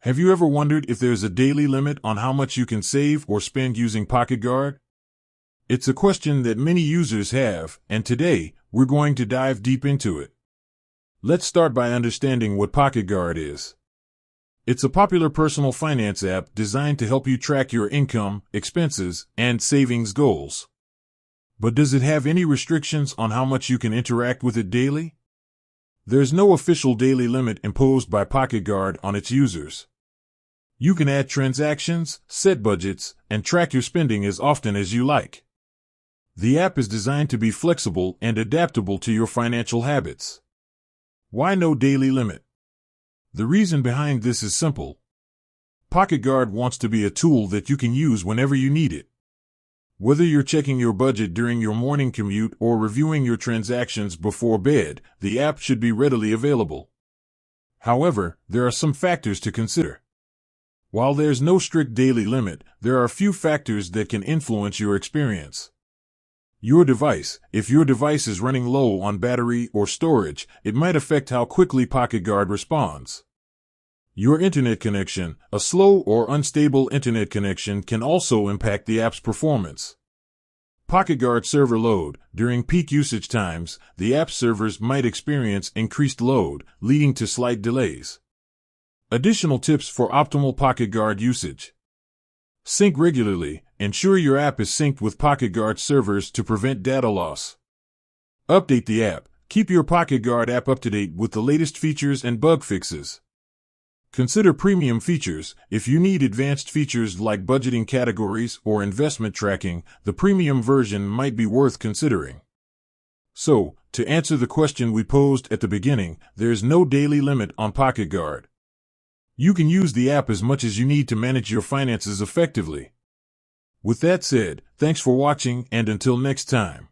Have you ever wondered if there's a daily limit on how much you can save or spend using Pocketguard? It's a question that many users have, and today, we're going to dive deep into it. Let's start by understanding what Pocketguard is. It's a popular personal finance app designed to help you track your income, expenses, and savings goals. But does it have any restrictions on how much you can interact with it daily? There's no official daily limit imposed by Pocketguard on its users. You can add transactions, set budgets, and track your spending as often as you like. The app is designed to be flexible and adaptable to your financial habits. Why no daily limit? The reason behind this is simple. Pocketguard wants to be a tool that you can use whenever you need it. Whether you're checking your budget during your morning commute or reviewing your transactions before bed, the app should be readily available. However, there are some factors to consider. While there's no strict daily limit, there are a few factors that can influence your experience. Your device. If your device is running low on battery or storage, it might affect how quickly Pocketguard responds. Your internet connection. A slow or unstable internet connection can also impact the app's performance. Pocketguard server load. During peak usage times, the app servers might experience increased load, leading to slight delays. Additional tips for optimal Pocketguard usage. Sync regularly. Ensure your app is synced with Pocketguard servers to prevent data loss. Update the app. Keep your Pocketguard app up to date with the latest features and bug fixes. Consider premium features. If you need advanced features like budgeting categories or investment tracking, the premium version might be worth considering. So, to answer the question we posed at the beginning, there's no daily limit on Pocketguard. You can use the app as much as you need to manage your finances effectively. With that said, thanks for watching, and until next time.